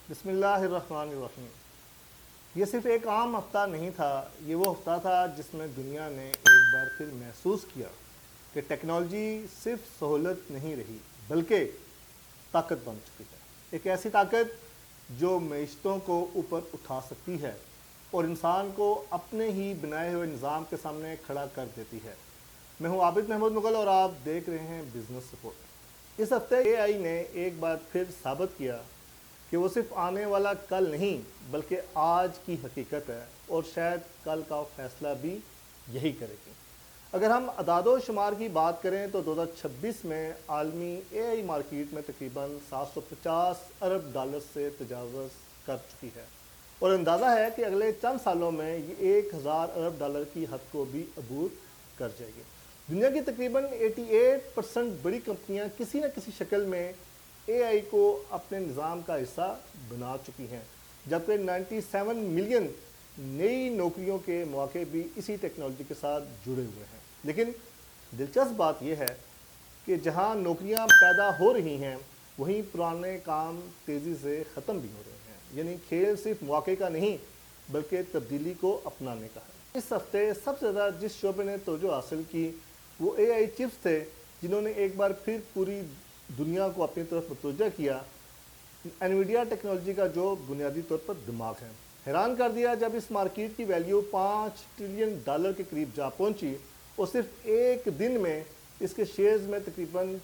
بسم اللہ الرحمن الرحیم۔ یہ صرف ایک عام ہفتہ نہیں تھا، یہ وہ ہفتہ تھا جس میں دنیا نے ایک بار پھر محسوس کیا کہ ٹیکنالوجی صرف سہولت نہیں رہی بلکہ طاقت بن چکی ہے۔ ایک ایسی طاقت جو معیشتوں کو اوپر اٹھا سکتی ہے اور انسان کو اپنے ہی بنائے ہوئے نظام کے سامنے کھڑا کر دیتی ہے۔ میں ہوں عابد محمود مغل اور آپ دیکھ رہے ہیں بزنس سپورٹ۔ اس ہفتے اے آئی نے ایک بار پھر ثابت کیا کہ وہ صرف آنے والا کل نہیں بلکہ آج کی حقیقت ہے، اور شاید کل کا فیصلہ بھی یہی کرے گی۔ اگر ہم اعداد و شمار کی بات کریں تو 2026 میں عالمی اے آئی مارکیٹ میں تقریباً 750 ارب ڈالر سے تجاوز کر چکی ہے، اور اندازہ ہے کہ اگلے چند سالوں میں یہ 1000 ارب ڈالر کی حد کو بھی عبور کر جائے گی۔ دنیا کی تقریباً 88% بڑی کمپنیاں کسی نہ کسی شکل میں اے آئی کو اپنے نظام کا حصہ بنا چکی ہیں، جبکہ 97 ملین نئی نوکریوں کے مواقع بھی اسی ٹیکنالوجی کے ساتھ جڑے ہوئے ہیں۔ لیکن دلچسپ بات یہ ہے کہ جہاں نوکریاں پیدا ہو رہی ہیں وہیں پرانے کام تیزی سے ختم بھی ہو رہے ہیں، یعنی کھیل صرف مواقع کا نہیں بلکہ تبدیلی کو اپنانے کا ہے۔ اس ہفتے سب سے زیادہ جس شعبے نے توجہ حاصل کی وہ اے آئی چپس تھے، جنہوں نے ایک بار پھر پوری دنیا کو اپنی طرف متوجہ کیا۔ انویڈیا ٹیکنالوجی کا جو بنیادی طور پر دماغ ہے، حیران کر دیا جب اس مارکیٹ کی ویلیو 5 ٹریلین ڈالر کے قریب جا پہنچی، اور صرف ایک دن میں اس کے شیئرز میں تقریباً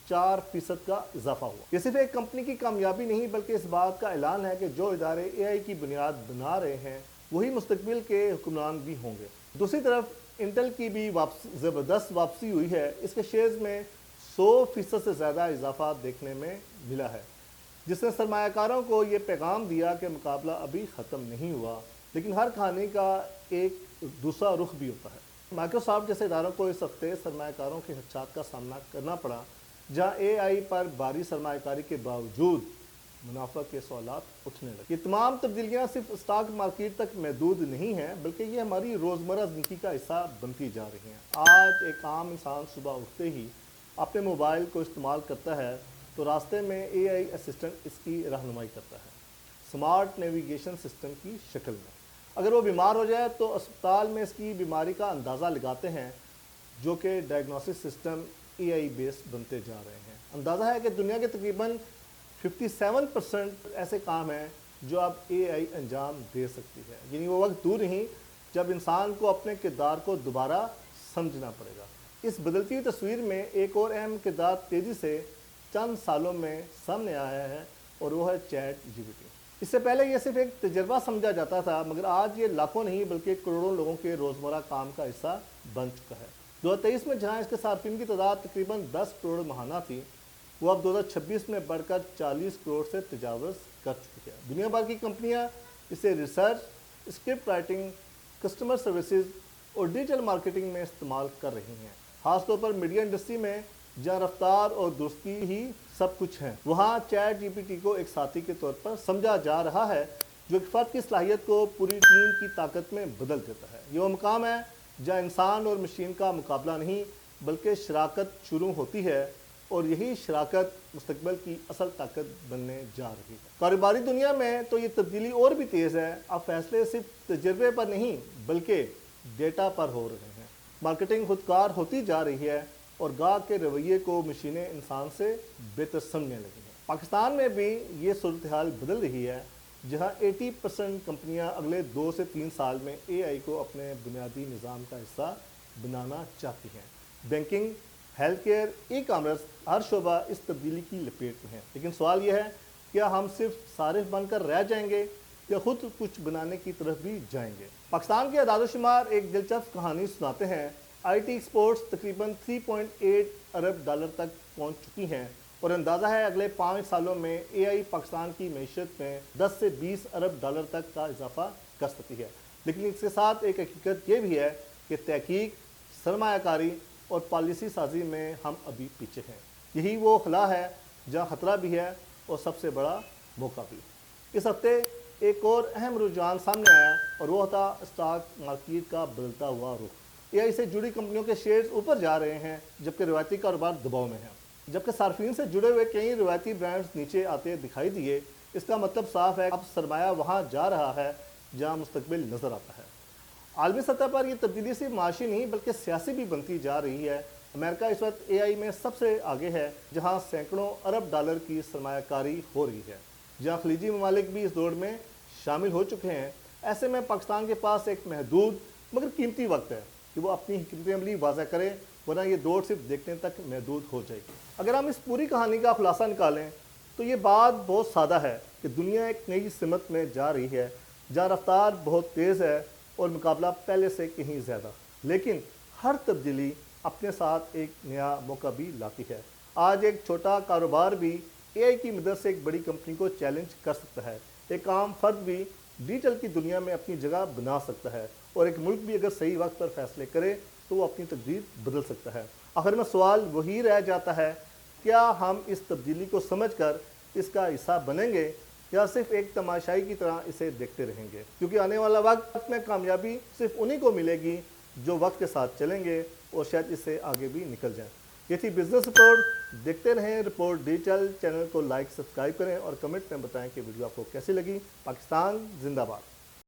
4% کا اضافہ ہوا۔ یہ صرف ایک کمپنی کی کامیابی نہیں بلکہ اس بات کا اعلان ہے کہ جو ادارے اے آئی کی بنیاد بنا رہے ہیں وہی مستقبل کے حکمران بھی ہوں گے۔ دوسری طرف انٹل کی بھی زبردست واپسی ہوئی ہے، اس کے شیئرز میں 100% سے زیادہ اضافہ دیکھنے میں ملا ہے، جس نے سرمایہ کاروں کو یہ پیغام دیا کہ مقابلہ ابھی ختم نہیں ہوا، لیکن ہر کہانی کا ایک دوسرا رخ بھی ہوتا ہے۔ مائیکروسافٹ جیسے اداروں کو اس ہفتے سرمایہ کاروں کے خدشات کا سامنا کرنا پڑا، جہاں اے آئی پر بھاری سرمایہ کاری کے باوجود منافع کے سوالات اٹھنے لگے۔ یہ تمام تبدیلیاں صرف اسٹاک مارکیٹ تک محدود نہیں ہیں بلکہ یہ ہماری روزمرہ زندگی کا حصہ بنتی جا رہی ہیں۔ آج ایک عام انسان صبح اٹھتے ہی اپنے موبائل کو استعمال کرتا ہے تو راستے میں اے آئی اسسٹنٹ اس کی رہنمائی کرتا ہے، سمارٹ نیویگیشن سسٹم کی شکل میں۔ اگر وہ بیمار ہو جائے تو اسپتال میں اس کی بیماری کا اندازہ لگاتے ہیں، جو کہ ڈائگنوسس سسٹم اے آئی بیس بنتے جا رہے ہیں۔ اندازہ ہے کہ دنیا کے تقریباً 57% ایسے کام ہیں جو اب اے آئی انجام دے سکتی ہے، یعنی وہ وقت دور نہیں جب انسان کو اپنے کردار کو دوبارہ سمجھنا پڑے گا۔ اس بدلتی ہوئی تصویر میں ایک اور اہم کردار تیزی سے چند سالوں میں سامنے آیا ہے، اور وہ ہے چیٹ جی پی ٹی۔ اس سے پہلے یہ صرف ایک تجربہ سمجھا جاتا تھا، مگر آج یہ لاکھوں نہیں بلکہ کروڑوں لوگوں کے روزمرہ کام کا حصہ بن چکا ہے۔ 2023 میں جہاں اس کے صارفین کی تعداد تقریباً 10 کروڑ ماہانہ تھی، وہ اب 2026 میں بڑھ کر 40 کروڑ سے تجاوز کر چکی ہے۔ دنیا بھر کی کمپنیاں اسے research, script writing, customer services اور ڈیجیٹل مارکیٹنگ میں استعمال کر رہی ہیں۔ خاص طور پر میڈیا انڈسٹری میں جہاں رفتار اور درستی ہی سب کچھ ہیں، وہاں چیٹ جی پی ٹی کو ایک ساتھی کے طور پر سمجھا جا رہا ہے جو ایک فرد کی صلاحیت کو پوری ٹیم کی طاقت میں بدل دیتا ہے۔ یہ وہ مقام ہے جہاں انسان اور مشین کا مقابلہ نہیں بلکہ شراکت شروع ہوتی ہے، اور یہی شراکت مستقبل کی اصل طاقت بننے جا رہی ہے۔ کاروباری دنیا میں تو یہ تبدیلی اور بھی تیز ہے۔ اب فیصلے صرف تجربے پر نہیں بلکہ ڈیٹا پر ہو رہے ہیں۔ مارکیٹنگ خودکار ہوتی جا رہی ہے اور گاہک کے رویے کو مشینیں انسان سے بہتر سمجھنے لگی ہیں۔ پاکستان میں بھی یہ صورتحال بدل رہی ہے، جہاں 80% کمپنیاں اگلے 2 سے 3 سال میں اے آئی کو اپنے بنیادی نظام کا حصہ بنانا چاہتی ہیں۔ Banking, health care, e commerce, ہر شعبہ اس تبدیلی کی لپیٹ میں ہے۔ لیکن سوال یہ ہے، کیا ہم صرف صارف بن کر رہ جائیں گے یا خود کچھ بنانے کی طرف بھی جائیں گے؟ پاکستان کے اعداد و شمار ایک دلچسپ کہانی سناتے ہیں۔ آئی ٹی ایکسپورٹس تقریباً 3.8 ارب ڈالر تک پہنچ چکی ہیں، اور اندازہ ہے اگلے 5 سالوں میں اے آئی پاکستان کی معیشت میں 10 سے 20 ارب ڈالر تک کا اضافہ کر سکتی ہے۔ لیکن اس کے ساتھ ایک حقیقت یہ بھی ہے کہ تحقیق، سرمایہ کاری اور پالیسی سازی میں ہم ابھی پیچھے ہیں۔ یہی وہ خلا ہے جہاں خطرہ بھی ہے اور سب سے بڑا موقع بھی۔ اس ہفتے ایک اور اہم رجحان سامنے آیا، اور وہ تھا اسٹاک مارکیٹ کا بدلتا ہوا رخ۔ اے آئی سے جڑی کمپنیوں کے شیئرز اوپر جا رہے ہیں جبکہ روایتی کاروبار دباؤ میں ہیں، جبکہ صارفین سے جڑے ہوئے کئی روایتی برانڈز نیچے آتے دکھائی دیے۔ اس کا مطلب صاف ہے، اب سرمایہ وہاں جا رہا ہے جہاں مستقبل نظر آتا ہے۔ عالمی سطح پر یہ تبدیلی صرف معاشی نہیں بلکہ سیاسی بھی بنتی جا رہی ہے۔ امریکہ اس وقت اے آئی میں سب سے آگے ہے، جہاں سینکڑوں ارب ڈالر کی سرمایہ کاری ہو رہی ہے، جہاں خلیجی ممالک بھی اس دوڑ میں شامل ہو چکے ہیں۔ ایسے میں پاکستان کے پاس ایک محدود مگر قیمتی وقت ہے کہ وہ اپنی حکمت عملی واضح کرے، ورنہ یہ دوڑ صرف دیکھنے تک محدود ہو جائے گی۔ اگر ہم اس پوری کہانی کا خلاصہ نکالیں تو یہ بات بہت سادہ ہے کہ دنیا ایک نئی سمت میں جا رہی ہے، جہاں رفتار بہت تیز ہے اور مقابلہ پہلے سے کہیں زیادہ، لیکن ہر تبدیلی اپنے ساتھ ایک نیا موقع بھی لاتی ہے۔ آج ایک چھوٹا کاروبار بھی اے آئی کی مدد سے ایک بڑی کمپنی کو چیلنج کر سکتا ہے، ایک عام فرد بھی ڈیجیٹل کی دنیا میں اپنی جگہ بنا سکتا ہے، اور ایک ملک بھی اگر صحیح وقت پر فیصلے کرے تو وہ اپنی تقدیر بدل سکتا ہے۔ آخر میں سوال وہی رہ جاتا ہے، کیا ہم اس تبدیلی کو سمجھ کر اس کا حصہ بنیں گے یا صرف ایک تماشائی کی طرح اسے دیکھتے رہیں گے؟ کیونکہ آنے والا وقت میں کامیابی صرف انہی کو ملے گی جو وقت کے ساتھ چلیں گے اور شاید اس سے آگے بھی نکل جائیں۔ یہ تھی بزنس رپورٹ۔ دیکھتے رہیں رپورٹ ڈیجیٹل۔ چینل کو لائک سبسکرائب کریں اور کمنٹ میں بتائیں کہ ویڈیو آپ کو کیسی لگی۔ پاکستان زندہ باد۔